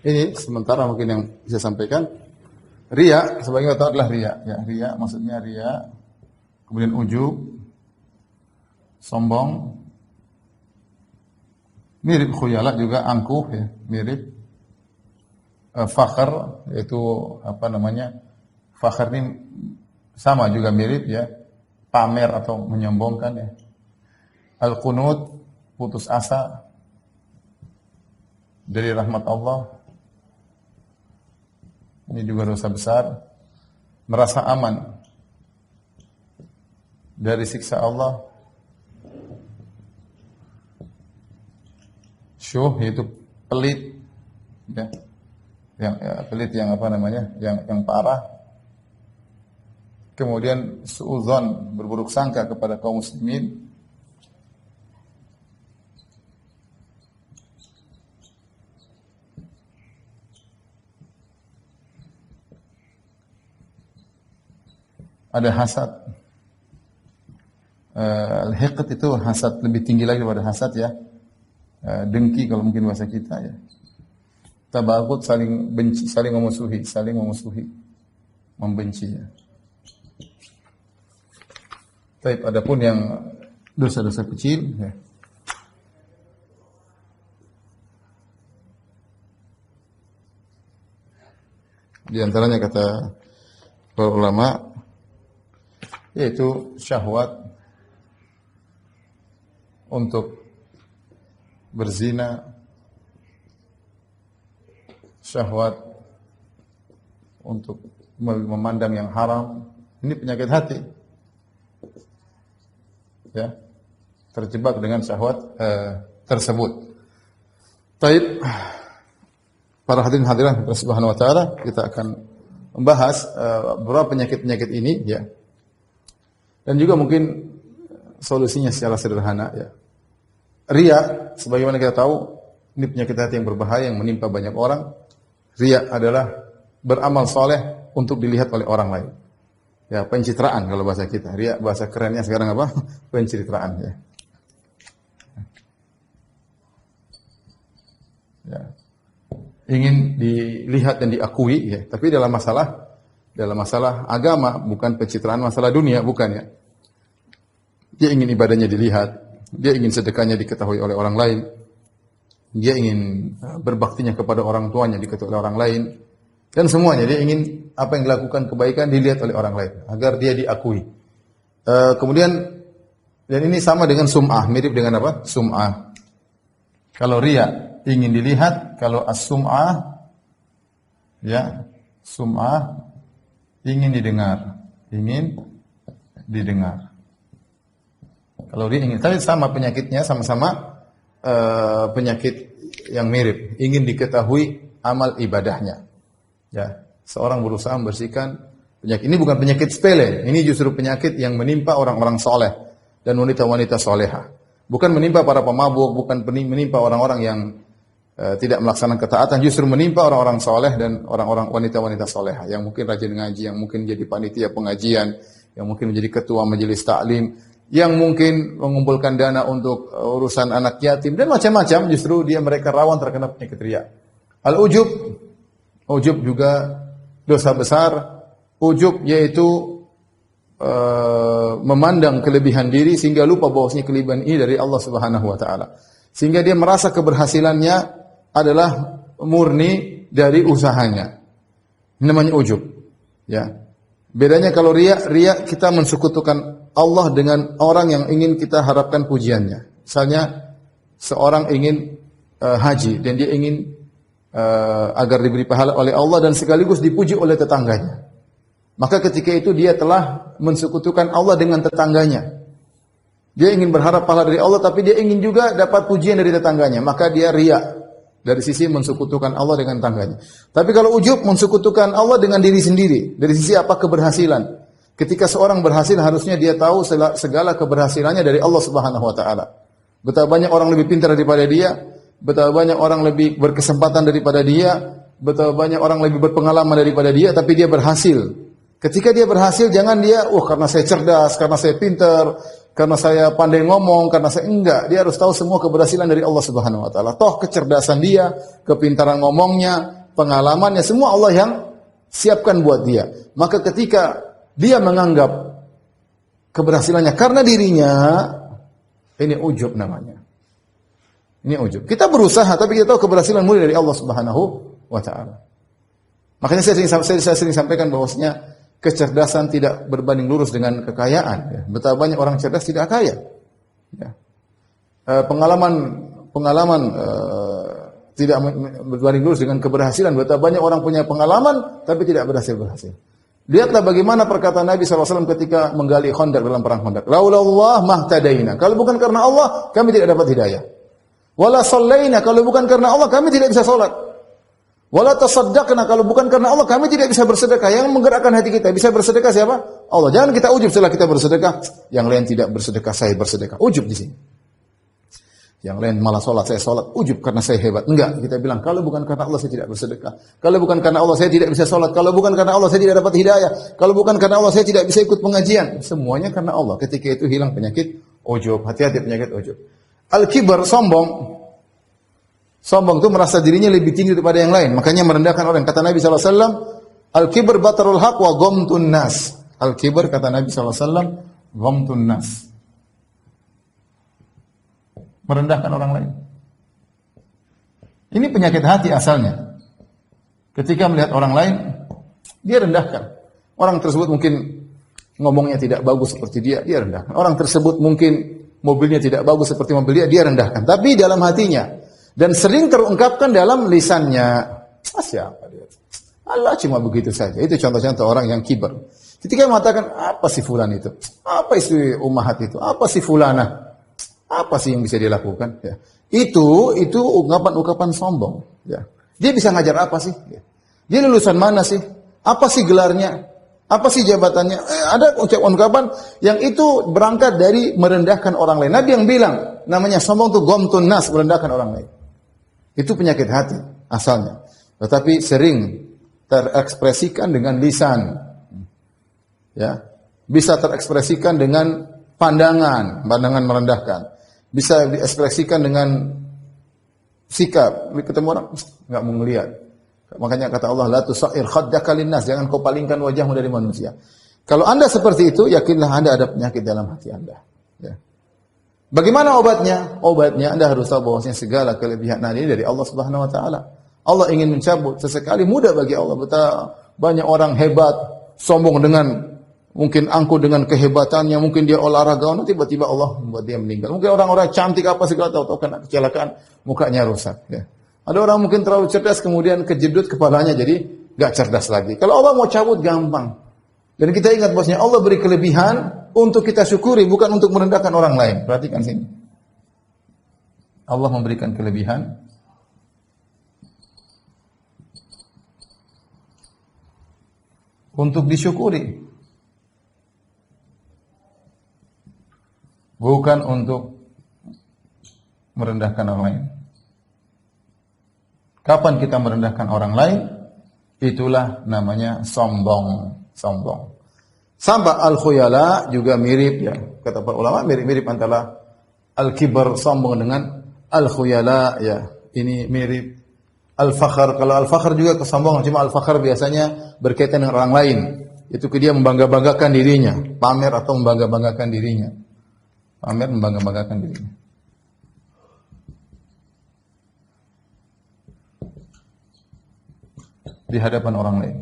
Speaker 1: Ini sementara mungkin yang bisa sampaikan. Riya, sebagai tahu adalah riya. Ya, riya maksudnya riya. Kemudian ujub, sombong. Mirip khuyala juga angkuh ya, mirip. Fakhr, yaitu apa namanya? Fakhr ini sama juga mirip ya, pamer atau menyombongkan ya. Al-qunut, putus asa dari rahmat Allah. Ini juga dosa besar. Merasa aman dari siksa Allah. Syuh, yaitu pelit ya. Pelit yang apa namanya? Yang parah. Kemudian suudzon, berburuk sangka kepada kaum muslimin. Ada hasad. Al-hiqd itu hasad, lebih tinggi lagi daripada hasad ya. Dengki kalau mungkin bahasa kita ya. Tabaghut, saling benci, saling memusuhi, membenci ya. Tapi adapun yang dosa-dosa kecil ya. Di antaranya kata para ulama yaitu syahwat untuk berzina, syahwat untuk memandang yang haram. Ini penyakit hati ya, terjebak dengan syahwat tersebut. Taib, para hadirin hadirat subhanahu wa ta'ala, kita akan membahas beberapa penyakit-penyakit ini ya. Dan juga mungkin solusinya secara sederhana ya. Riya, sebagaimana kita tahu, ini penyakit hati yang berbahaya yang menimpa banyak orang. Riya adalah beramal soleh untuk dilihat oleh orang lain. Ya, pencitraan kalau bahasa kita. Riya bahasa kerennya sekarang apa? Pencitraan ya. Ya. Ingin dilihat dan diakui ya, tapi dalam masalah agama, bukan pencitraan masalah dunia, bukan ya. Dia ingin ibadahnya dilihat, dia ingin sedekahnya diketahui oleh orang lain, dia ingin berbaktinya kepada orang tuanya diketahui oleh orang lain, dan semuanya dia ingin apa yang dilakukan kebaikan dilihat oleh orang lain agar dia diakui. Kemudian, dan ini sama dengan sum'ah, mirip dengan apa? Sum'ah. Kalau riya ingin dilihat, kalau as-sum'ah ya, sum'ah ingin didengar. Kalau dia ingin, tapi sama penyakitnya, sama-sama penyakit yang mirip, ingin diketahui amal ibadahnya. Ya, seorang berusaha membersihkan penyakit. Ini bukan penyakit sepele, ini justru penyakit yang menimpa orang-orang soleh dan wanita-wanita soleha. Bukan menimpa para pemabuk, bukan menimpa orang-orang yang tidak melaksanakan ketaatan, justru menimpa orang-orang soleh dan orang-orang wanita-wanita soleha yang mungkin rajin ngaji, yang mungkin jadi panitia pengajian, yang mungkin menjadi ketua majelis taklim, yang mungkin mengumpulkan dana untuk urusan anak yatim dan macam-macam. Justru mereka rawan terkena penyakit riya. Al-ujub, ujub juga dosa besar. Ujub yaitu memandang kelebihan diri sehingga lupa bahwasanya kelebihan ini dari Allah Subhanahu wa taala. Sehingga dia merasa keberhasilannya adalah murni dari usahanya. Ini namanya ujub. Ya. Bedanya kalau riya kita mensekutukan Allah dengan orang yang ingin kita harapkan pujiannya. Misalnya seorang ingin haji dan dia ingin agar diberi pahala oleh Allah dan sekaligus dipuji oleh tetangganya. Maka ketika itu dia telah mensekutukan Allah dengan tetangganya. Dia ingin berharap pahala dari Allah tapi dia ingin juga dapat pujian dari tetangganya. Maka dia riya dari sisi mensekutukan Allah dengan tetangganya. Tapi kalau ujub mensekutukan Allah dengan diri sendiri. Dari sisi apa? Keberhasilan. Ketika seorang berhasil harusnya dia tahu segala keberhasilannya dari Allah Subhanahu wa taala. Betapa banyak orang lebih pintar daripada dia betapa banyak orang lebih berkesempatan daripada dia, betapa banyak orang lebih berpengalaman daripada dia, tapi dia berhasil. Ketika dia berhasil, jangan dia, karena saya cerdas, karena saya pintar, karena saya pandai ngomong, karena saya enggak. Dia harus tahu semua keberhasilan dari Allah Subhanahu wa taala. Toh kecerdasan dia, kepintaran ngomongnya, pengalamannya semua Allah yang siapkan buat dia. Maka ketika dia menganggap keberhasilannya karena dirinya, ini ujub namanya. Ini ujub. Kita berusaha tapi kita tahu keberhasilan murni dari Allah Subhanahu wa taala. Makanya saya sering sampaikan bahwasanya kecerdasan tidak berbanding lurus dengan kekayaan. Ya. Betapa banyak orang cerdas tidak kaya. Ya. Pengalaman tidak berbanding lurus dengan keberhasilan. Betapa banyak orang punya pengalaman tapi tidak berhasil. Lihatlah bagaimana perkataan Nabi SAW ketika menggali Khandaq dalam perang Khandaq. Laulallah mahtadaina. Kalau bukan karena Allah, kami tidak dapat hidayah. Wala sallaina. Kalau bukan karena Allah, kami tidak bisa salat. Wala tasaddaqna. Kalau bukan karena Allah, kami tidak bisa bersedekah. Yang menggerakkan hati kita bisa bersedekah siapa? Allah. Jangan kita ujub setelah kita bersedekah. Yang lain tidak bersedekah, saya bersedekah. Ujub di sini. Yang lain malah sholat, saya sholat, ujub karena saya hebat. Enggak, kita bilang, kalau bukan karena Allah saya tidak bersedekah. Kalau bukan karena Allah saya tidak bisa sholat. Kalau bukan karena Allah saya tidak dapat hidayah. Kalau bukan karena Allah saya tidak bisa ikut pengajian. Semuanya karena Allah. Ketika itu hilang penyakit ujub. Hati-hati penyakit ujub. Al-kibar, sombong. Sombong itu merasa dirinya lebih tinggi daripada yang lain. Makanya merendahkan orang. Kata Nabi SAW, al-kibar batarul haq wa ghamtun nas. Al-kibar, kata Nabi SAW, ghamtun nas. Merendahkan orang lain. Ini penyakit hati asalnya. Ketika melihat orang lain, dia rendahkan. Orang tersebut mungkin ngomongnya tidak bagus seperti dia rendahkan. Orang tersebut mungkin mobilnya tidak bagus seperti mobil dia rendahkan. Tapi dalam hatinya. Dan sering terungkapkan dalam lisannya. Siapa dia? Allah cuma begitu saja. Itu contoh-contoh orang yang kibar. Ketika mengatakan, apa si fulan itu? Apa istri ummahat itu? Apa si fulana? Apa sih yang bisa dia lakukan? Ya. Itu ungkapan-ungkapan sombong. Ya. Dia bisa ngajar apa sih? Ya. Dia lulusan mana sih? Apa sih gelarnya? Apa sih jabatannya? Ada ungkapan yang itu berangkat dari merendahkan orang lain. Nabi yang bilang, namanya sombong itu ghamtun nas, merendahkan orang lain. Itu penyakit hati asalnya. Tetapi sering terekspresikan dengan lisan. Ya. Bisa terekspresikan dengan pandangan merendahkan. Bisa diekspresikan dengan sikap. Ketemu orang, enggak mau ngelihat. Makanya kata Allah, la tusair khaddaka linnas, jangan kau palingkan wajahmu dari manusia. Kalau Anda seperti itu, yakinlah Anda ada penyakit dalam hati Anda. Ya. Bagaimana obatnya? Obatnya Anda harus tahu bahwasanya segala kelebihan ini dari Allah Subhanahu wa taala. Allah ingin mencabut, sesekali mudah bagi Allah. Betapa banyak orang hebat, sombong dengan mungkin angkuh dengan kehebatannya, mungkin dia olahragawan, tiba-tiba Allah membuat dia meninggal. Mungkin orang-orang cantik apa segala tahu kena kecelakaan, mukanya rusak. Ya. Ada orang mungkin terlalu cerdas, kemudian kejedut kepalanya jadi gak cerdas lagi. Kalau Allah mau cabut gampang. Dan kita ingat bahwasanya Allah beri kelebihan untuk kita syukuri, bukan untuk merendahkan orang lain. Perhatikan sini. Allah memberikan kelebihan untuk disyukuri. Bukan untuk merendahkan orang lain. Kapan kita merendahkan orang lain? Itulah namanya sombong. Sampai al-khuyala juga mirip ya. Kata para ulama mirip antara al-kibar sombong dengan al-khuyala ya. Ini mirip al-fakhr. Kalau al-fakhr juga kesombongan, cuma al-fakhr biasanya berkaitan dengan orang lain. Itu dia membangga-banggakan dirinya, pamer atau membangga-banggakan dirinya. Pamer membangga-banggakan dirinya. Di hadapan orang lain.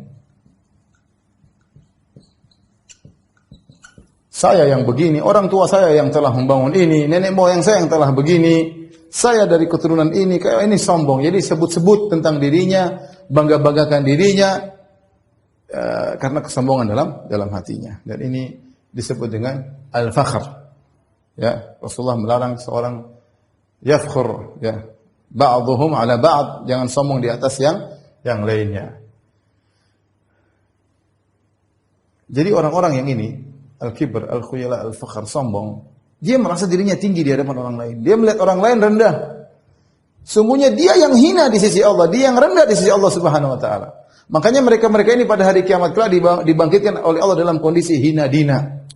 Speaker 1: Saya yang begini, orang tua saya yang telah membangun ini, nenek moyang saya yang telah begini, saya dari keturunan ini, kayak ini sombong. Jadi sebut-sebut tentang dirinya, bangga-banggakan dirinya, karena kesombongan dalam hatinya. Dan ini disebut dengan al-fakhr. Ya, Rasulullah melarang seorang yafkhur, ya, ba'dhum ala ba'd, jangan sombong di atas yang lainnya. Jadi orang-orang yang ini al-kibr, al-khuyala, al-fakhr, sombong, dia merasa dirinya tinggi di hadapan orang lain. Dia melihat orang lain rendah. Sungguhnya dia yang hina di sisi Allah, dia yang rendah di sisi Allah Subhanahu wa taala. Makanya mereka-mereka ini pada hari kiamat kelak dibangkitkan oleh Allah dalam kondisi hina dina.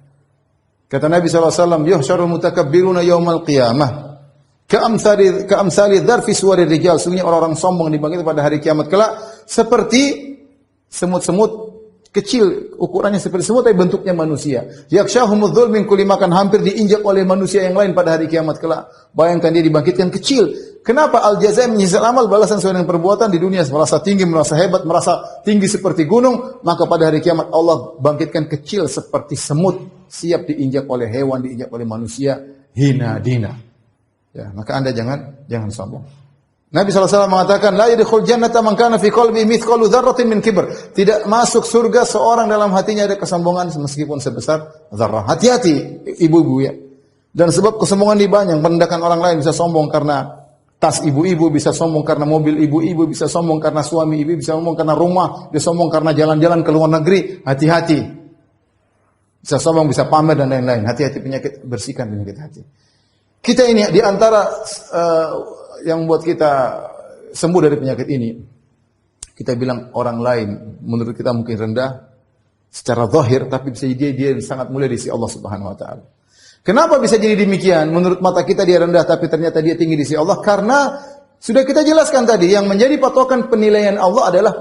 Speaker 1: Kata Nabi SAW, yuhsyarul mutakabbiruna yaumal qiyamah ka'amsali dzarfi suwarir rijal. Sungguhnya orang-orang sombong dibangkitkan pada hari kiamat kelak seperti semut-semut kecil, ukurannya seperti semut tapi bentuknya manusia. Yakshahumudz dzul min kulli makan, hampir diinjak oleh manusia yang lain pada hari kiamat kelak. Bayangkan dia dibangkitkan kecil. Kenapa? Al-jazaa' menyisal amal, balasan sesuai dengan perbuatan. Di dunia merasa tinggi, merasa hebat, merasa tinggi seperti gunung, maka pada hari kiamat Allah bangkitkan kecil seperti semut, siap diinjak oleh hewan, diinjak oleh manusia, hina dina. Ya, maka Anda jangan sombong. Nabi SAW mengatakan, la yadkhul jannata man kana fi qalbi mithqalu dzarratin min kibr. Tidak masuk surga seorang dalam hatinya ada kesombongan meskipun sebesar dzarrah. Hati-hati ibu-ibu ya. Dan sebab kesombongan ini banyak, merendahkan orang lain, bisa sombong karena tas ibu-ibu, bisa sombong karena mobil ibu-ibu, bisa sombong karena suami ibu, bisa sombong karena rumah, bisa sombong karena jalan-jalan ke luar negeri. Hati-hati. Bisa sombong, bisa pamer dan lain-lain. Hati-hati penyakit, bersihkan penyakit hati. Kita ini di antara yang buat kita sembuh dari penyakit ini, kita bilang orang lain menurut kita mungkin rendah secara zahir, tapi bisa dia sangat mulia di sisi Allah Subhanahu wa taala. Kenapa bisa jadi demikian? Menurut mata kita dia rendah tapi ternyata dia tinggi di sisi Allah, karena sudah kita jelaskan tadi yang menjadi patokan penilaian Allah adalah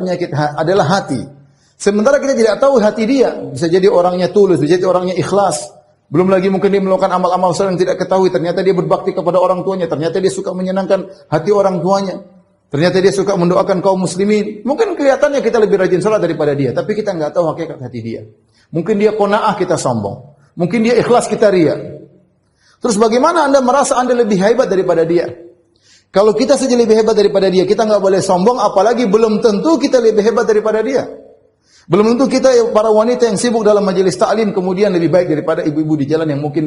Speaker 1: adalah hati. Sementara kita tidak tahu hati dia, bisa jadi orangnya tulus, bisa jadi orangnya ikhlas. Belum lagi mungkin dia melakukan amal-amal saleh yang tidak ketahui, ternyata dia berbakti kepada orang tuanya, ternyata dia suka menyenangkan hati orang tuanya. Ternyata dia suka mendoakan kaum muslimin. Mungkin kelihatannya kita lebih rajin salat daripada dia, tapi kita enggak tahu hakikat hati dia. Mungkin dia qanaah, kita sombong. Mungkin dia ikhlas, kita ria. Terus bagaimana Anda merasa Anda lebih hebat daripada dia? Kalau kita saja lebih hebat daripada dia, kita enggak boleh sombong, apalagi belum tentu kita lebih hebat daripada dia. Belum tentu kita para wanita yang sibuk dalam majelis ta'lim kemudian lebih baik daripada ibu-ibu di jalan yang mungkin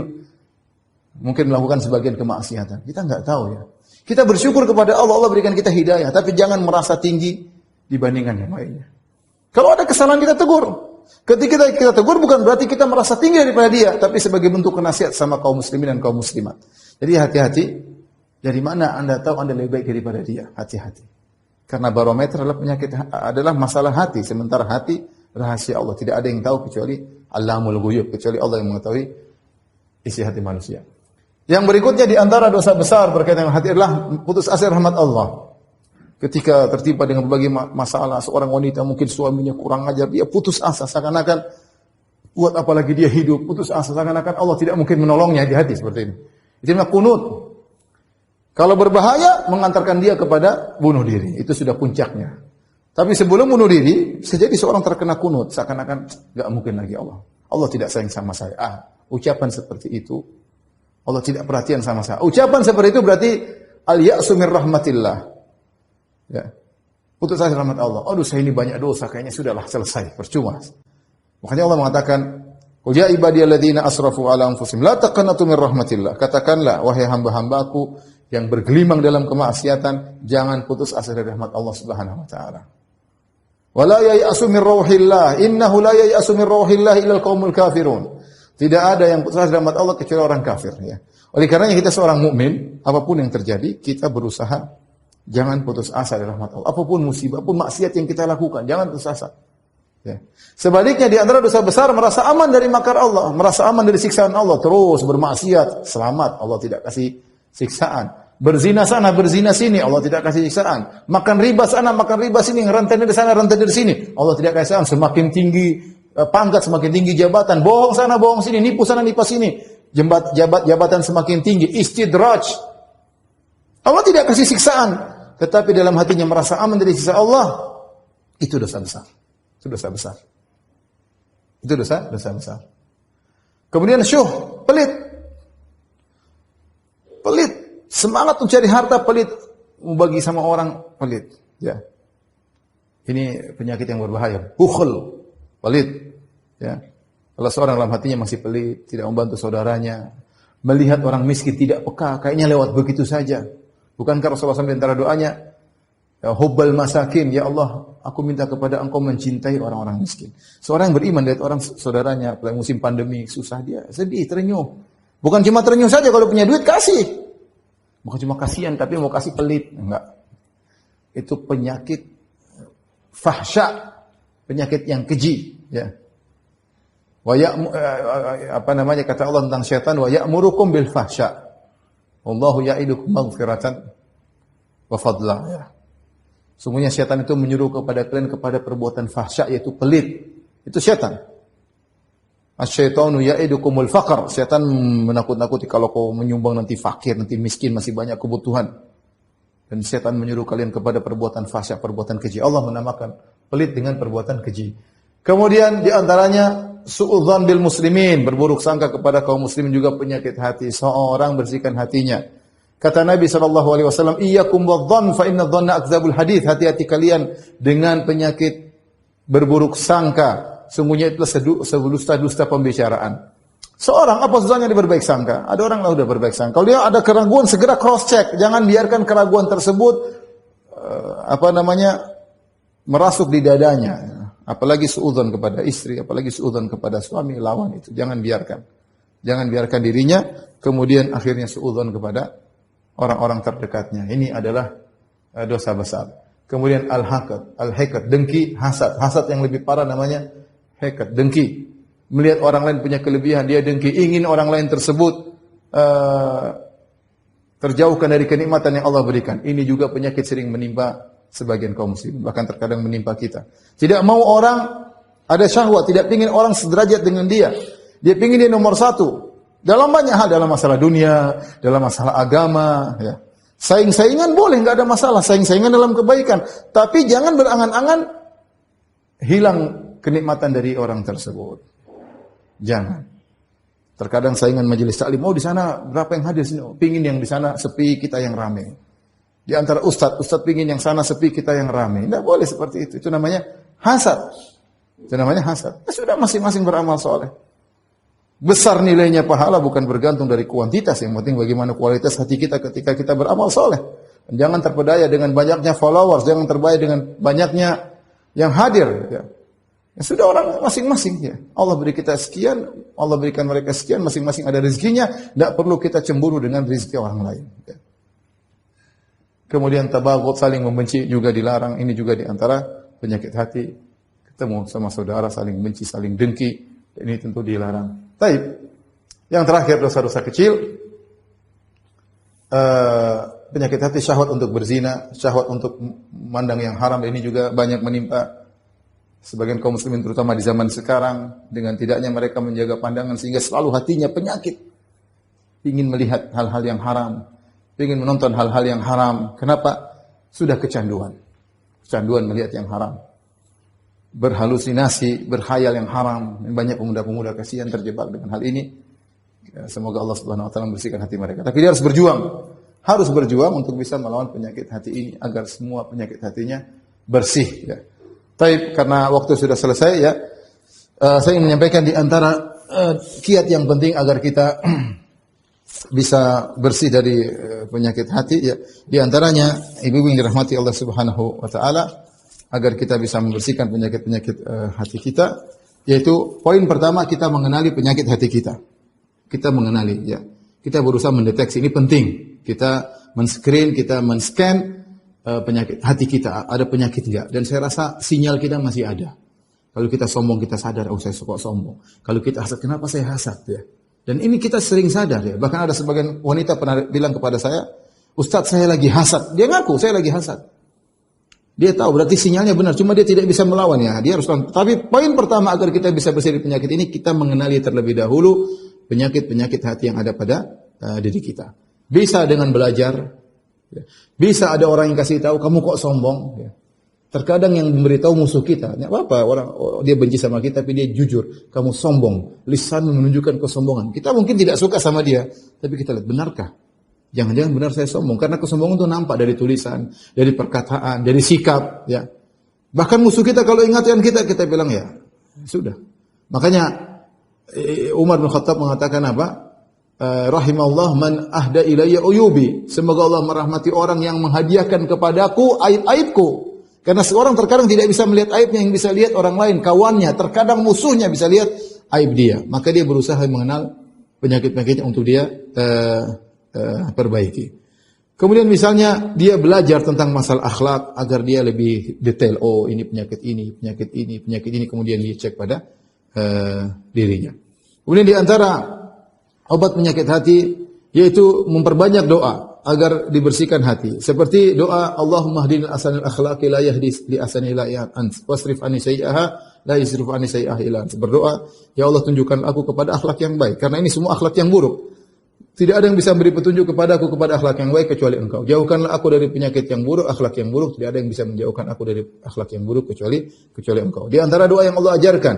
Speaker 1: melakukan sebagian kemaksiatan. Kita enggak tahu ya. Kita bersyukur kepada Allah, Allah berikan kita hidayah, tapi jangan merasa tinggi dibandingkan yang lainnya. Kalau ada kesalahan kita tegur. Ketika kita tegur bukan berarti kita merasa tinggi daripada dia, tapi sebagai bentuk nasihat sama kaum muslimin dan kaum muslimat. Jadi hati-hati, dari mana Anda tahu Anda lebih baik daripada dia? Hati-hati. Karena barometer adalah masalah hati, sementara hati rahasia Allah. Tidak ada yang tahu kecuali Allamul Ghuyub, kecuali Allah yang mengetahui isi hati manusia. Yang berikutnya di antara dosa besar berkaitan dengan hati adalah putus asa rahmat Allah. Ketika tertimpa dengan berbagai masalah, seorang wanita mungkin suaminya kurang ajar, dia putus asa, seakan-akan buat apalagi dia hidup, putus asa, seakan-akan Allah tidak mungkin menolongnya di hati seperti ini. Itu namanya kunut. Kalau berbahaya, mengantarkan dia kepada bunuh diri. Itu sudah puncaknya. Tapi sebelum bunuh diri, bisa jadi seorang terkena kunut, seakan-akan gak mungkin lagi Allah. Allah tidak sayang sama saya. Ucapan seperti itu, Allah tidak perhatian sama saya. Ucapan seperti itu berarti al-ya'su min rahmatillah. Ya. Putus asa rahmat Allah. Aduh, saya ini banyak dosa, kayaknya sudahlah selesai, percuma. Makanya Allah mengatakan, "Qul ya ibadiyalladzina asrafu ala anfusihim la taqnatu min rahmatillah." Katakanlah wahai hamba-hambaku yang bergelimang dalam kemaksiatan, jangan putus asa dari rahmat Allah Subhanahu wa taala. Wala ya'asu min rauhillah, innahu la ya'asu min rauhillah illa al-qaumul kafirun. Tidak ada yang putus asa dari rahmat Allah kecuali orang kafir ya. Oleh karenanya kita seorang mukmin, apapun yang terjadi, kita berusaha jangan putus asa dari rahmat Allah. Apapun musibah, apapun maksiat yang kita lakukan, jangan putus asa. Ya. Sebaliknya di antara dosa besar merasa aman dari makar Allah, merasa aman dari siksaan Allah, terus bermaksiat, selamat, Allah tidak kasih siksaan. Berzina sana, berzina sini, Allah tidak kasih siksaan. Makan riba sana, makan riba sini, rantai dari sana, rantai dari sini, Allah tidak kasih siksaan. Semakin tinggi pangkat, semakin tinggi jabatan, bohong sana, bohong sini, nipu sana, nipu sini, jabatan semakin tinggi, istidraj. Allah tidak kasih siksaan, tetapi dalam hatinya merasa aman dari siksa Allah. Itu dosa besar. Itu dosa besar. Itu dosa besar. Kemudian syuh, pelit. Pelit, semangat mencari harta, pelit, membagi sama orang, pelit. Ya, ini penyakit yang berbahaya. Bukhl, pelit. Ya, kalau seorang dalam hatinya masih pelit, tidak membantu saudaranya, melihat orang miskin tidak peka, kayaknya lewat begitu saja. Bukankah Rasulullah SAW di antara doanya, ya hubbal masakin, ya Allah, aku minta kepada Engkau mencintai orang-orang miskin. Seorang yang beriman lihat orang saudaranya, pada musim pandemi susah, dia sedih, terenyuh. Bukan cuma terenyuh saja, kalau punya duit kasih. Bukan cuma kasihan, tapi mau kasih pelit. Enggak. Itu penyakit fahsya, penyakit yang keji. Ya. Kata Allah tentang syaitan, wa ya'murukum bil fahsya. Wallahu ya'idukum maghfiratan wa fadla. Ya. Sungguhnya syaitan itu menyuruh kepada kalian kepada perbuatan fahsya, yaitu pelit. Itu syaitan. Asy-syaitanu ya'idukumul faqr. Syaitan menakut-nakuti kalau kau menyumbang nanti fakir, nanti miskin, masih banyak kebutuhan. Dan syaitan menyuruh kalian kepada perbuatan fahsya, perbuatan keji. Allah menamakan pelit dengan perbuatan keji. Kemudian di antaranya su'udzan bil muslimin, berburuk sangka kepada kaum muslimin juga penyakit hati. Seorang bersihkan hatinya. Kata Nabi SAW, iyyakum wadh-dhann fa inna dhanna akdzabul hadits. Hati-hati kalian dengan penyakit berburuk sangka. Sungguhnya itulah sedusta-dusta pembicaraan. Seorang apa susahnya dia berbaik sangka? Ada orang lah udah berbaik sangka. Kalau dia ada keraguan segera cross check. Jangan biarkan keraguan tersebut merasuk di dadanya. Apalagi suudzon kepada istri, apalagi suudzon kepada suami lawan itu. Jangan biarkan. Jangan biarkan dirinya kemudian akhirnya suudzon kepada orang-orang terdekatnya. Ini adalah dosa besar. Kemudian al-haqad, dengki, hasad. Hasad yang lebih parah namanya haqad, dengki. Melihat orang lain punya kelebihan, dia dengki, ingin orang lain tersebut terjauhkan dari kenikmatan yang Allah berikan. Ini juga penyakit sering menimpa sebagian kaum muslimin, bahkan terkadang menimpa kita. Tidak mau orang ada syahwat, tidak ingin orang sederajat dengan dia. Dia ingin dia nomor satu. Dalam banyak hal, dalam masalah dunia, dalam masalah agama, ya. Saing-saingan boleh, enggak ada masalah. Saing-saingan dalam kebaikan. Tapi jangan berangan-angan hilang kenikmatan dari orang tersebut. Jangan. Terkadang saingan majelis taklim, oh di sana berapa yang hadir sini? Oh, pingin yang di sana sepi, kita yang ramai. Di antara ustaz pingin yang sana sepi, kita yang ramai. Tidak boleh seperti itu. Itu namanya hasad. Itu namanya hasad. Ya sudah, masing-masing beramal soleh. Besar nilainya pahala bukan bergantung dari kuantitas. Yang penting bagaimana kualitas hati kita ketika kita beramal soleh. Jangan terpedaya dengan banyaknya followers. Jangan terpedaya dengan banyaknya yang hadir. Ya. Ya sudah, orang masing-masing. Ya. Allah beri kita sekian, Allah berikan mereka sekian, masing-masing ada rezekinya. Tidak perlu kita cemburu dengan rezeki orang lain. Ya. Kemudian tabaghut, saling membenci juga dilarang. Ini juga diantara penyakit hati. Ketemu sama saudara saling benci, saling dengki. Ini tentu dilarang. Baik. Yang terakhir dosa-dosa kecil. Penyakit hati, syahwat untuk berzina, syahwat untuk memandang yang haram. Ini juga banyak menimpa sebagian kaum muslimin terutama di zaman sekarang. Dengan tidaknya mereka menjaga pandangan sehingga selalu hatinya penyakit. Ingin melihat hal-hal yang haram. Ingin menonton hal-hal yang haram. Kenapa? Sudah kecanduan. Kecanduan melihat yang haram. Berhalusinasi, berkhayal yang haram. Banyak pemuda-pemuda kasihan terjebak dengan hal ini. Ya, semoga Allah Subhanahu wa taala membersihkan hati mereka. Tapi dia harus berjuang. Harus berjuang untuk bisa melawan penyakit hati ini agar semua penyakit hatinya bersih, ya. Tapi karena waktu sudah selesai, ya. Saya ingin menyampaikan di antara kiat yang penting agar kita bisa bersih dari penyakit hati, ya. Di antaranya ibu-ibu yang dirahmati Allah Subhanahu wa taala agar kita bisa membersihkan penyakit-penyakit hati kita, yaitu poin pertama kita mengenali penyakit hati kita. Kita mengenali, ya. Kita berusaha mendeteksi, ini penting. Kita men-screen, kita men-scan penyakit hati kita, ada penyakit enggak? Dan saya rasa sinyal kita masih ada. Kalau kita sombong kita sadar, oh saya suka sombong. Kalau kita hasad, kenapa saya hasad, ya? Dan ini kita sering sadar, ya. Bahkan ada sebagian wanita pernah bilang kepada saya, Ustaz saya lagi hasad. Dia ngaku saya lagi hasad. Dia tahu berarti sinyalnya benar, cuma dia tidak bisa melawan, ya. Dia harus lawan. Tapi poin pertama agar kita bisa bersih dari penyakit ini, kita mengenali terlebih dahulu penyakit-penyakit hati yang ada pada diri kita. Bisa dengan belajar, ya. Bisa ada orang yang kasih tahu kamu kok sombong, ya. Terkadang yang memberitahu musuh kita, ya apa orang dia benci sama kita tapi dia jujur, kamu sombong, lisan menunjukkan kesombongan. Kita mungkin tidak suka sama dia, tapi kita lihat benarkah? Jangan-jangan benar saya sombong, karena kesombongan itu nampak dari tulisan, dari perkataan, dari sikap, ya. Bahkan musuh kita kalau ingatkan kita bilang ya sudah. Makanya Umar bin Khattab mengatakan apa? Rahimallah man ahda ilayya uyubi. Semoga Allah merahmati orang yang menghadiahkan kepadaku aib-aibku. Karena seorang terkadang tidak bisa melihat aibnya, yang bisa lihat orang lain, kawannya, terkadang musuhnya bisa lihat aib dia. Maka dia berusaha mengenal penyakit-penyakitnya untuk dia perbaiki. Kemudian misalnya dia belajar tentang masalah akhlak agar dia lebih detail. Oh, ini penyakit ini, penyakit ini, penyakit ini. Kemudian dia cek pada dirinya. Kemudian di antara obat penyakit hati yaitu memperbanyak doa agar dibersihkan hati. Seperti doa Allahumma hdini ahsanil akhlaqi la yahdi li ahsani illa ant wasrif anni sayyi'aha la yasrif anni sayyi'aha illa ant. Berdoa, ya Allah tunjukkan aku kepada akhlak yang baik karena ini semua akhlak yang buruk. Tidak ada yang bisa beri petunjuk kepadaku kepada akhlak yang baik kecuali Engkau. Jauhkanlah aku dari penyakit yang buruk, akhlak yang buruk. Tidak ada yang bisa menjauhkan aku dari akhlak yang buruk kecuali Engkau. Di antara doa yang Allah ajarkan,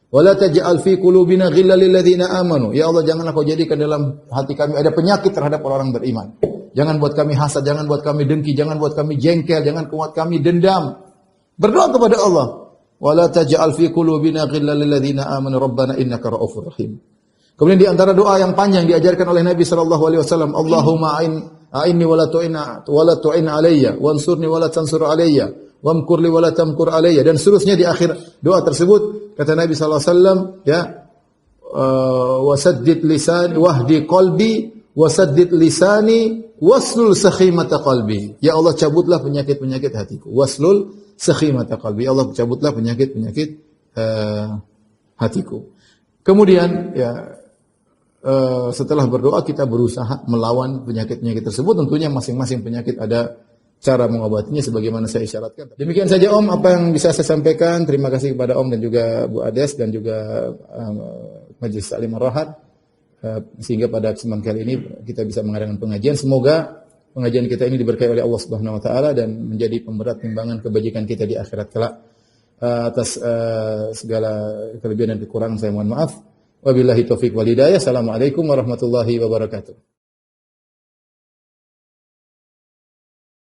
Speaker 1: wala taj'al fi qulubina ghillan lil ladzina amanu. Ya Allah, janganlah Kau jadikan dalam hati kami ada penyakit terhadap orang beriman. Jangan buat kami hasad, jangan buat kami dengki, jangan buat kami jengkel, jangan buat kami dendam. Berdoa kepada Allah. Wala taj'al fi qulubina ghillan lil ladzina amanu rabbana innaka ra'ufur rahim. Kemudian di antara doa yang panjang diajarkan oleh Nabi sallallahu alaihi wasallam, Allahumma a'inni wa la tu'in alayya, wansurni wa la tansur alayya, wamkur li wa la tamkur alayya, dan seterusnya di akhir doa tersebut kata Nabi sallallahu alaihi wasallam, ya, wasaddid lisani wahdi qalbi wasaddid lisani waslul sakhimata qalbi. Ya Allah, cabutlah penyakit-penyakit hatiku. Waslul sakhimata qalbi. Ya Allah, cabutlah penyakit-penyakit hatiku. Kemudian ya setelah berdoa kita berusaha melawan penyakit-penyakit tersebut. Tentunya masing-masing penyakit ada cara mengobatinya sebagaimana saya isyaratkan. Demikian saja Om apa yang bisa saya sampaikan. Terima kasih kepada Om dan juga Bu Ades dan juga Majelis Taklim Ar-Rahat sehingga pada kesempatan kali ini kita bisa mengadakan pengajian. Semoga pengajian kita ini diberkahi oleh Allah Subhanahu wa taala dan menjadi pemberat timbangan kebajikan kita di akhirat kelak. Atas segala kelebihan dan kekurangan saya mohon maaf. Wabillahi taufik wal hidayah. Assalamualaikum warahmatullahi wabarakatuh.